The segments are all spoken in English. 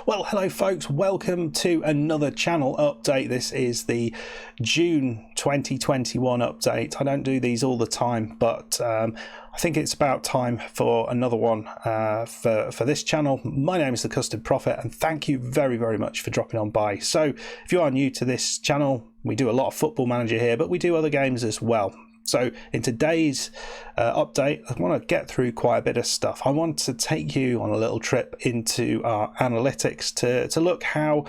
Well, hello folks, welcome to another channel update. This is the June 2021 update. I don't do these all the time, but I think it's about time for another one for this channel. My name is the Custard Prophet, and thank you very much for dropping on by. So if you are new to this channel, we do a lot of Football Manager here, but we do other games as well. So in today's update, I want to get through quite a bit of stuff. I want to take you on a little trip into our analytics to look how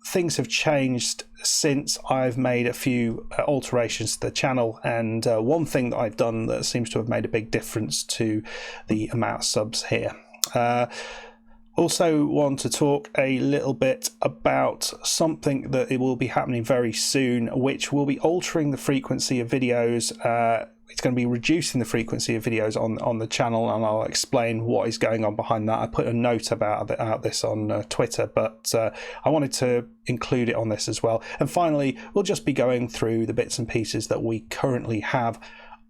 things have changed since I've made a few alterations to the channel, and one thing that I've done that seems to have made a big difference to the amount of subs here. Also want to talk a little bit about something that it will be happening very soon, which will be altering the frequency of videos. It's going to be reducing the frequency of videos on the channel, and I'll explain what is going on behind that. I put a note about this on Twitter, but I wanted to include it on this as well. And finally, we'll just be going through the bits and pieces that we currently have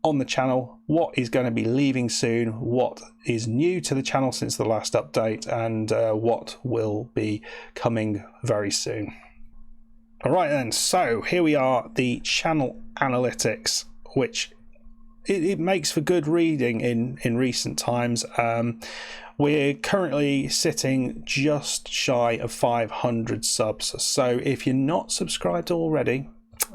on the channel, what is going to be leaving soon, what is new to the channel since the last update, and what will be coming very soon. All right then, so here we are, the channel analytics, which it makes for good reading in recent times. We're currently sitting just shy of 500 subs, so if you're not subscribed already,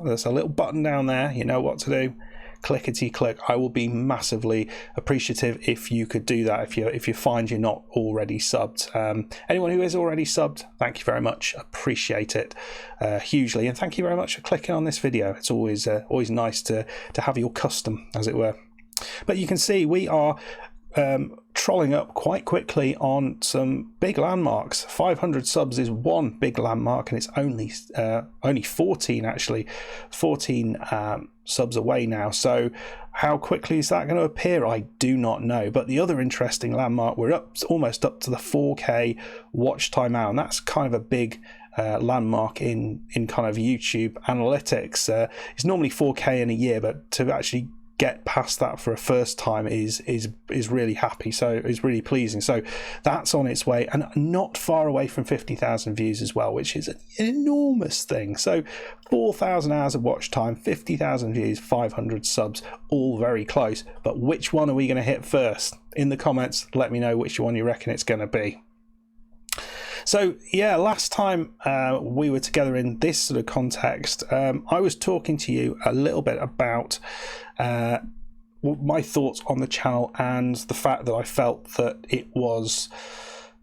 there's a little button down there, you know what to do. Clickety click. I will be massively appreciative if you could do that, if you find you're not already subbed. Anyone who is already subbed, thank you very much, appreciate it hugely, and thank you very much for clicking on this video. It's always nice to have your custom, as it were. But you can see we are trolling up quite quickly on some big landmarks. 500 subs is one big landmark, and it's only 14 actually, 14 subs away now. So how quickly is that going to appear? I do not know. But the other interesting landmark, we're almost up to the 4K watch time now, and that's kind of a big landmark in kind of YouTube analytics. It's normally 4K in a year, but to actually get past that for a first time is really happy, so it's really pleasing. So that's on its way, and not far away from 50,000 views as well, which is an enormous thing. So 4,000 hours of watch time, 50,000 views, 500 subs, all very close. But which one are we going to hit first? In the comments, let me know which one you reckon it's going to be. So yeah, last time we were together in this sort of context, I was talking to you a little bit about my thoughts on the channel and the fact that I felt that it was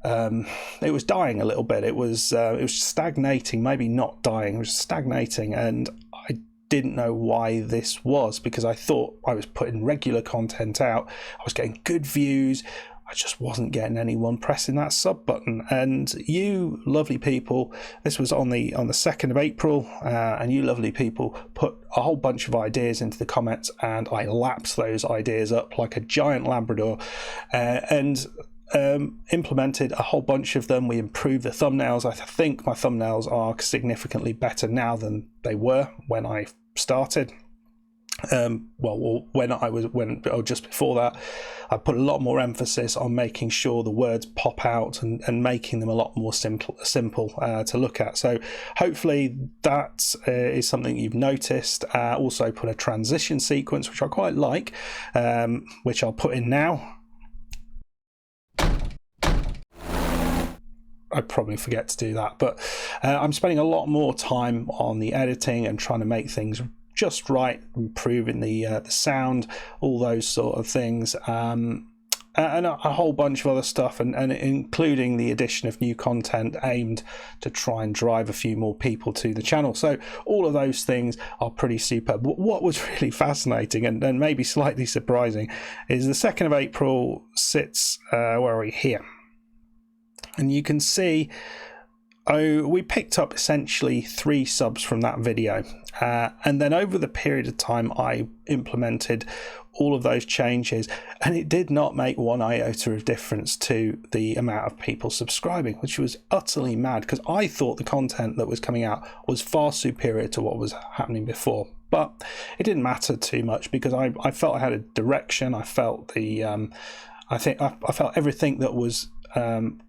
dying a little bit. It was stagnating, maybe not dying, it was stagnating, and I didn't know why this was, because I thought I was putting regular content out, I was getting good views, I just wasn't getting anyone pressing that sub button. And you lovely people, this was on the 2nd of April, and you lovely people put a whole bunch of ideas into the comments, and I lapped those ideas up like a giant Labrador, and implemented a whole bunch of them. We improved the thumbnails. I think my thumbnails are significantly better now than they were when I started. Just before that, I put a lot more emphasis on making sure the words pop out and making them a lot more simple to look at. So hopefully that is something you've noticed. Also put a transition sequence, which I quite like, which I'll put in now. I probably forget to do that, but I'm spending a lot more time on the editing and trying to make things just right, improving the sound, all those sort of things, and a whole bunch of other stuff, and including the addition of new content aimed to try and drive a few more people to the channel. So all of those things are pretty superb. But what was really fascinating and maybe slightly surprising is the 2nd of April sits, where are we, here, and you can see we picked up essentially 3 subs from that video, and then over the period of time I implemented all of those changes, and it did not make one iota of difference to the amount of people subscribing, which was utterly mad, because I thought the content that was coming out was far superior to what was happening before. But it didn't matter too much, because I felt I had a direction. I felt I felt everything that was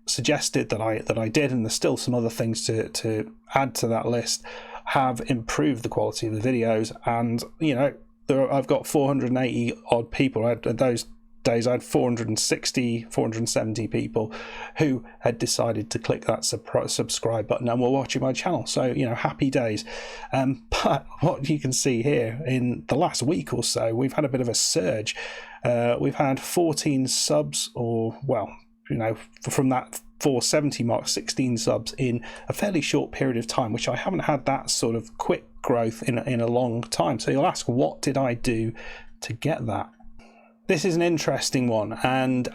suggested that I did, and there's still some other things to add to that list, have improved the quality of the videos. And you know, I've got 480 odd people. Those days I had 470 people who had decided to click that subscribe button and were watching my channel. So, you know, happy days. But what you can see here, in the last week or so, we've had a bit of a surge. We've had 14 subs, or, well, you know, from that 470 mark, 16 subs in a fairly short period of time, which I haven't had that sort of quick growth in a long time. So you'll ask, what did I do to get that? This is an interesting one, and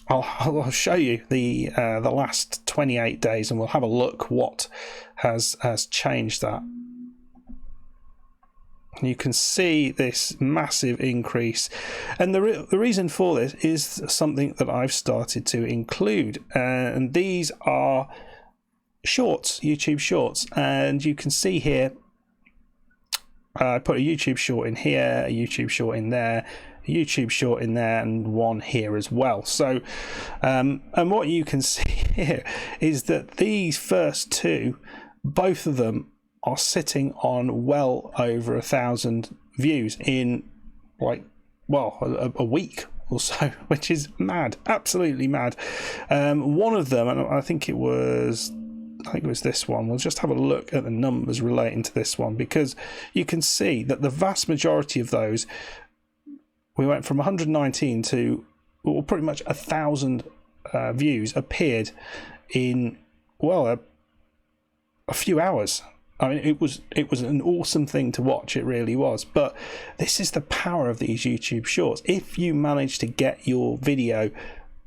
I'll show you the last 28 days, and we'll have a look what has changed that. You can see this massive increase, and the reason for this is something that I've started to include, and these are shorts, YouTube shorts. And you can see here, I put a YouTube short in here, a YouTube short in there, a YouTube short in there, and one here as well. So and what you can see here is that these first two, both of them are sitting on well over 1,000 views in, like, well, a week or so, which is mad, absolutely mad. One of them, and I think it was this one. We'll just have a look at the numbers relating to this one, because you can see that the vast majority of those, we went from 119 to, well, pretty much 1,000 views appeared in, well, a few hours. I mean, it was an awesome thing to watch. It really was. But this is the power of these YouTube shorts. If you manage to get your video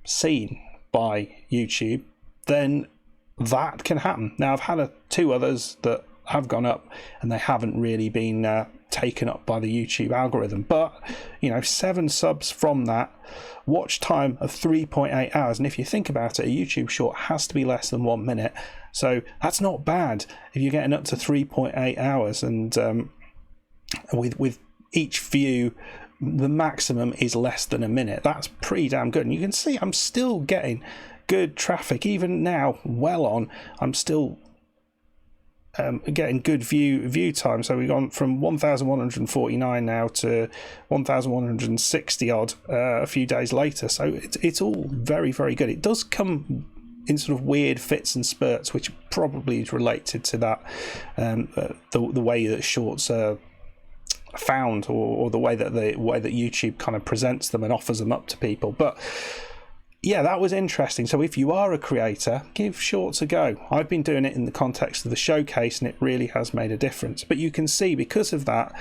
seen by YouTube, then that can happen. Now, I've had two others that have gone up, and they haven't really been taken up by the YouTube algorithm. But, you know, 7 subs from that, watch time of 3.8 hours. And if you think about it, a YouTube short has to be less than 1 minute. So that's not bad if you're getting up to 3.8 hours. And with each view, the maximum is less than a minute. That's pretty damn good. And you can see I'm still getting good traffic. Even now, well on, I'm still getting good view time. So we've gone from 1,149 now to 1,160 odd a few days later. So it's all very, very good. It does come in sort of weird fits and spurts, which probably is related to that, the way that shorts are found, or the way that YouTube kind of presents them and offers them up to people. But yeah, that was interesting. So if you are a creator, give shorts a go. I've been doing it in the context of the showcase, and it really has made a difference. But you can see, because of that,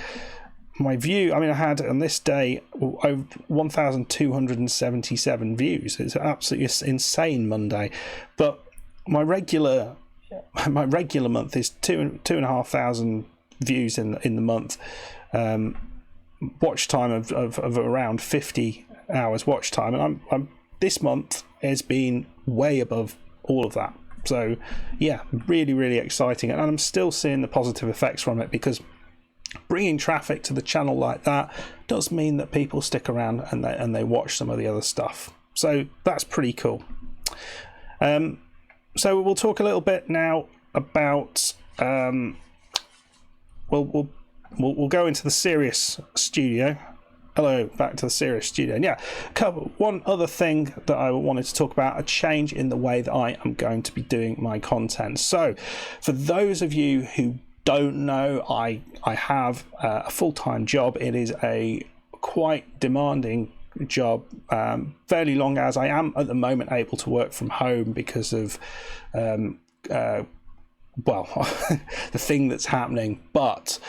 my view, I mean, I had on this day over 1,277 views. It's an absolutely insane Monday. But my regular month is 2,500 views in the month. Watch time of around 50 hours watch time, and I'm this month has been way above all of that. So yeah, really, really exciting, and I'm still seeing the positive effects from it, because bringing traffic to the channel like that does mean that people stick around and they watch some of the other stuff. So that's pretty cool. So we'll talk a little bit now about we'll go into the serious studio. Hello, back to the serious studio. And yeah, one other thing that I wanted to talk about, a change in the way that I am going to be doing my content. So for those of you who don't know, I have a full-time job. It is a quite demanding job, fairly long hours. I am at the moment able to work from home because of well, the thing that's happening, but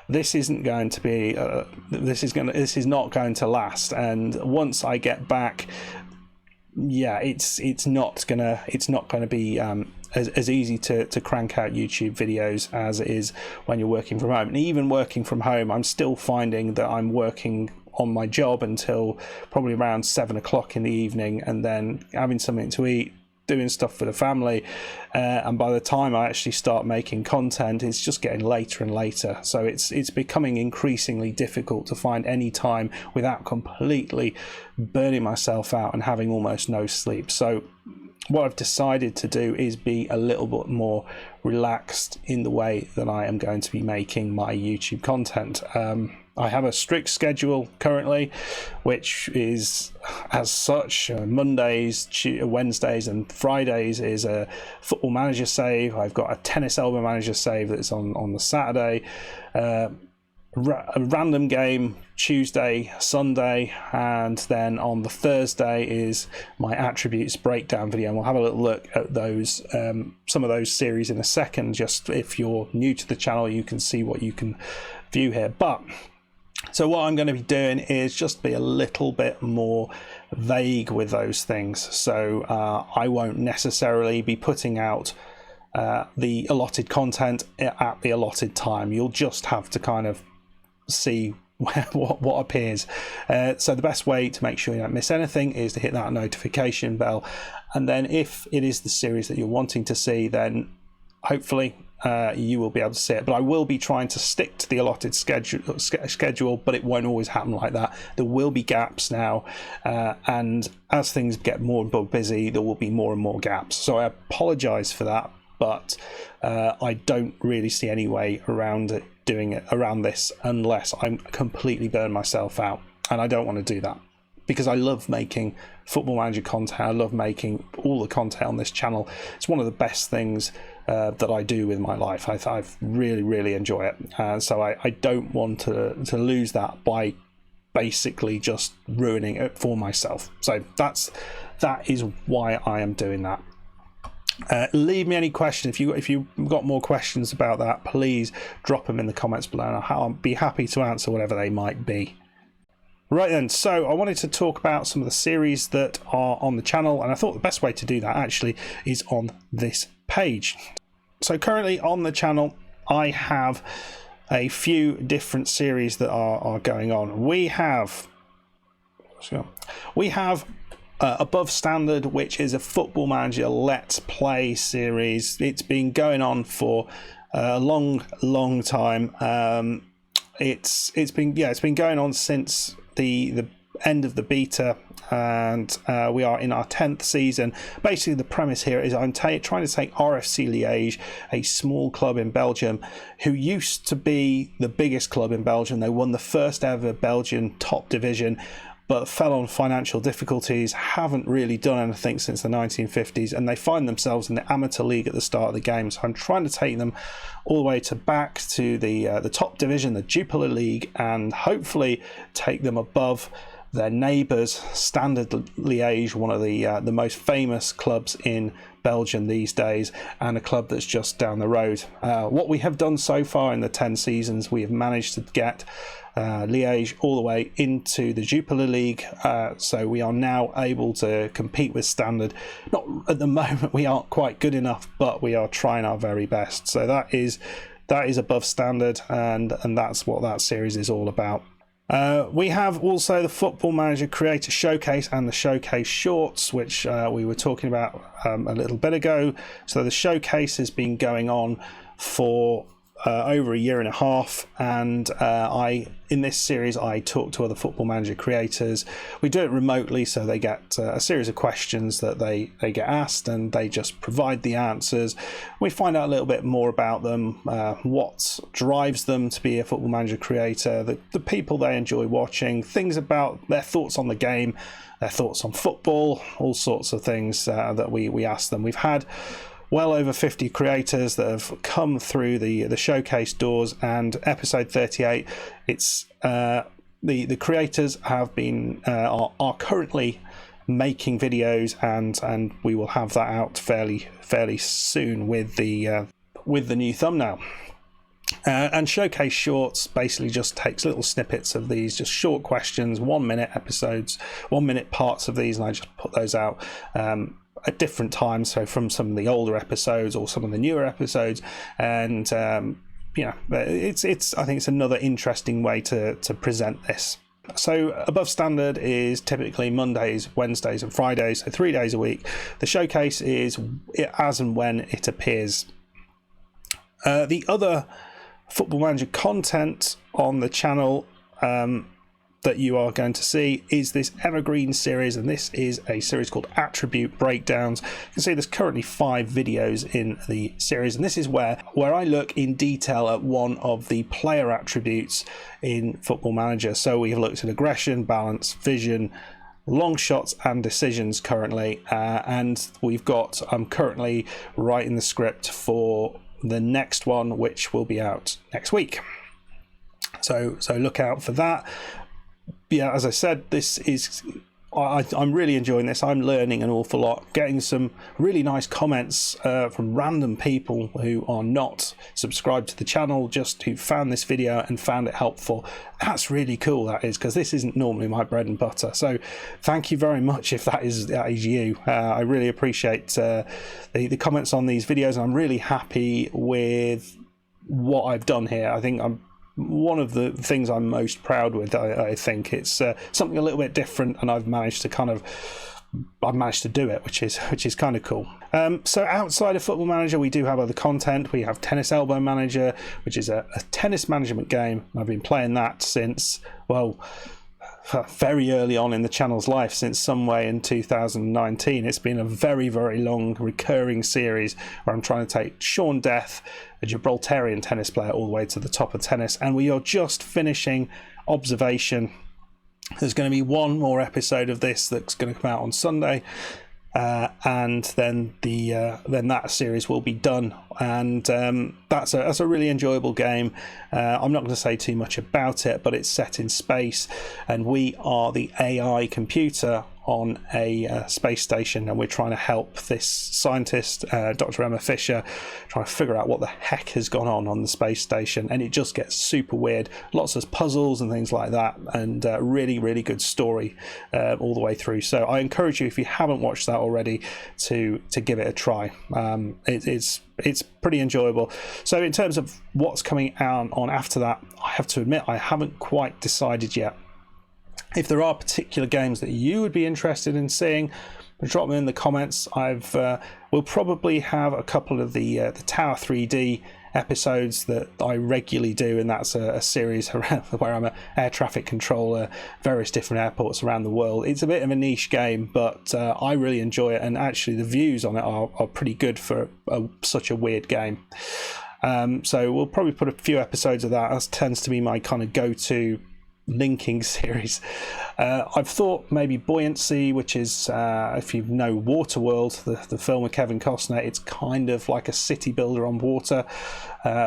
this isn't going to be this is not going to last. And once I get back, yeah, it's not gonna be as easy to crank out YouTube videos as it is when you're working from home. And even working from home, I'm still finding that I'm working on my job until probably around 7 o'clock in the evening, and then having something to eat, doing stuff for the family, and by the time I actually start making content, it's just getting later and later. So it's becoming increasingly difficult to find any time without completely burning myself out and having almost no sleep. So what I've decided to do is be a little bit more relaxed in the way that I am going to be making my YouTube content. I have a strict schedule currently, which is as such. Mondays, Wednesdays and Fridays is a Football Manager save. I've got a Tennis Elbow Manager save that's on the Saturday. A random game Tuesday, Sunday, and then on the Thursday is my attributes breakdown video, and we'll have a little look at those, some of those series in a second. Just if you're new to the channel, you can see what you can view here. But so what I'm going to be doing is just be a little bit more vague with those things. So I won't necessarily be putting out the allotted content at the allotted time. You'll just have to kind of see what appears. So the best way to make sure you don't miss anything is to hit that notification bell, and then if it is the series that you're wanting to see, then hopefully you will be able to see it. But I will be trying to stick to the allotted schedule, but it won't always happen like that. There will be gaps now, and as things get more and more busy, there will be more and more gaps. So I apologize for that, but I don't really see any way around it, doing it around this, unless I'm completely burned myself out, and I don't want to do that, because I love making Football Manager content. I love making all the content on this channel. It's one of the best things that I do with my life. I really enjoy it, so I don't want to lose that by basically just ruining it for myself. So that is why I am doing that. Leave me any questions. If you've got more questions about that, please drop them in the comments below, and I'll be happy to answer whatever they might be. Right then, so I wanted to talk about some of the series that are on the channel, and I thought the best way to do that actually is on this page. So currently on the channel I have a few different series that are going on. We have Above Standard, which is a Football Manager Let's Play series. It's been going on for a long time. It's been going on since the end of the beta, and we are in our 10th season. Basically the premise here is I'm trying to take RFC Liège, a small club in Belgium who used to be the biggest club in Belgium. They won the first ever Belgian top division, but fell on financial difficulties, haven't really done anything since the 1950s, and they find themselves in the amateur league at the start of the game. So I'm trying to take them all the way back to the top division, the Jupiler League, and hopefully take them above their neighbours, Standard Liège, one of the most famous clubs in Belgium these days, and a club that's just down the road. What we have done so far in the 10 seasons, we have managed to get Liège all the way into the Jupiler League, so we are now able to compete with Standard. Not at the moment, we aren't quite good enough, but we are trying our very best. So that is Above Standard, and that's what that series is all about. We have also the Football Manager Creator Showcase and the Showcase Shorts, which we were talking about a little bit ago. So the Showcase has been going on for over a year and a half, and in this series I talk to other Football Manager creators. We do it remotely, so they get a series of questions that they get asked, and they just provide the answers. We find out a little bit more about them, what drives them to be a Football Manager creator, the people they enjoy watching, things about their thoughts on the game, their thoughts on football, all sorts of things that we ask them. We've had well over 50 creators that have come through the showcase doors, and episode 38, it's the creators have been are currently making videos, and we will have that out fairly soon with the new thumbnail. And Showcase Shorts basically just takes little snippets of these, just short questions, 1 minute episodes, 1 minute parts of these, and I just put those out at different times, so from some of the older episodes or some of the newer episodes, and it's I think it's another interesting way to present this. So Above Standard is typically Mondays, Wednesdays and Fridays, so 3 days a week. The Showcase is as and when it appears. The other Football Manager content on the channel that you are going to see is this evergreen series, and this is a series called Attribute Breakdowns. You can see there's currently 5 videos in the series, and this is where I look in detail at one of the player attributes in Football Manager. So we have looked at aggression, balance, vision, long shots and decisions currently, and I'm currently writing the script for the next one, which will be out next week. So look out for that. Yeah, as I said, I'm really enjoying this. I'm learning an awful lot, getting some really nice comments from random people who are not subscribed to the channel, just who found this video and found it helpful. That's really cool, that is, because this isn't normally my bread and butter. So thank you very much if that is you. I really appreciate the comments on these videos, and I'm really happy with what I've done here. I think one of the things I'm most proud with. I think it's something a little bit different, and I've managed to do it, which is kind of cool. So outside of Football Manager, we do have other content. We have Tennis Elbow Manager, which is a tennis management game. I've been playing that since, well, very early on in the channel's life, since some way in 2019. It's been a very, very long recurring series where I'm trying to take Sean Death, a Gibraltarian tennis player, all the way to the top of tennis, and we are just finishing Observation. There's going to be one more episode of this that's going to come out on Sunday, and then that series will be done, and that's a really enjoyable game. I'm not going to say too much about it, but it's set in space, and we are the AI computer on a space station, and we're trying to help this scientist, Dr. Emma Fisher, trying to figure out what the heck has gone on the space station, and it just gets super weird. Lots of puzzles and things like that, and really, really good story all the way through. So I encourage you, if you haven't watched that already, to give it a try. It's pretty enjoyable. So in terms of what's coming out on after that, I have to admit I haven't quite decided yet. If there are particular games that you would be interested in seeing, drop them in the comments. We'll probably have a couple of the Tower 3D episodes that I regularly do, and that's a series around where I'm an air traffic controller, various different airports around the world. It's a bit of a niche game, but I really enjoy it, and actually the views on it are pretty good for such a weird game. So we'll probably put a few episodes of that. That tends to be my kind of go-to linking series. I've thought maybe Buoyancy, which is if you know Waterworld, the film with Kevin Costner, it's kind of like a city builder on water,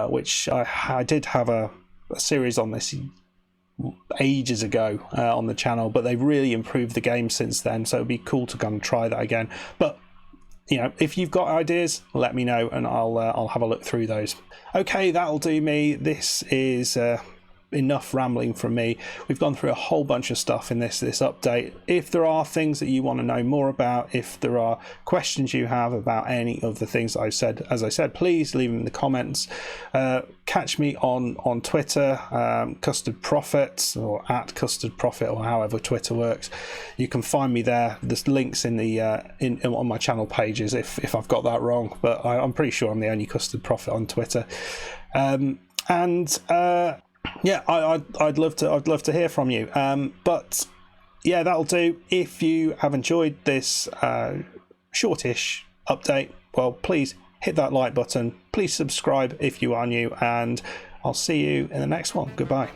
which I did have a series on this ages ago on the channel, but they've really improved the game since then, so it'd be cool to kind of try that again. But you know, if you've got ideas, let me know, and I'll have a look through those. Okay, that'll do me. This is enough rambling from me. We've gone through a whole bunch of stuff in this update. If there are things that you want to know more about, if there are questions you have about any of the things I've said, as I said, please leave them in the comments. Catch me on Twitter, Custard Prophet, or at Custard Prophet, or however Twitter works. You can find me there. There's links in the on my channel pages if I've got that wrong, but I'm pretty sure I'm the only Custard Prophet on Twitter. Yeah, I'd love to hear from you. But yeah, that'll do. If you have enjoyed this shortish update, well, please hit that like button. Please subscribe if you are new, and I'll see you in the next one. Goodbye.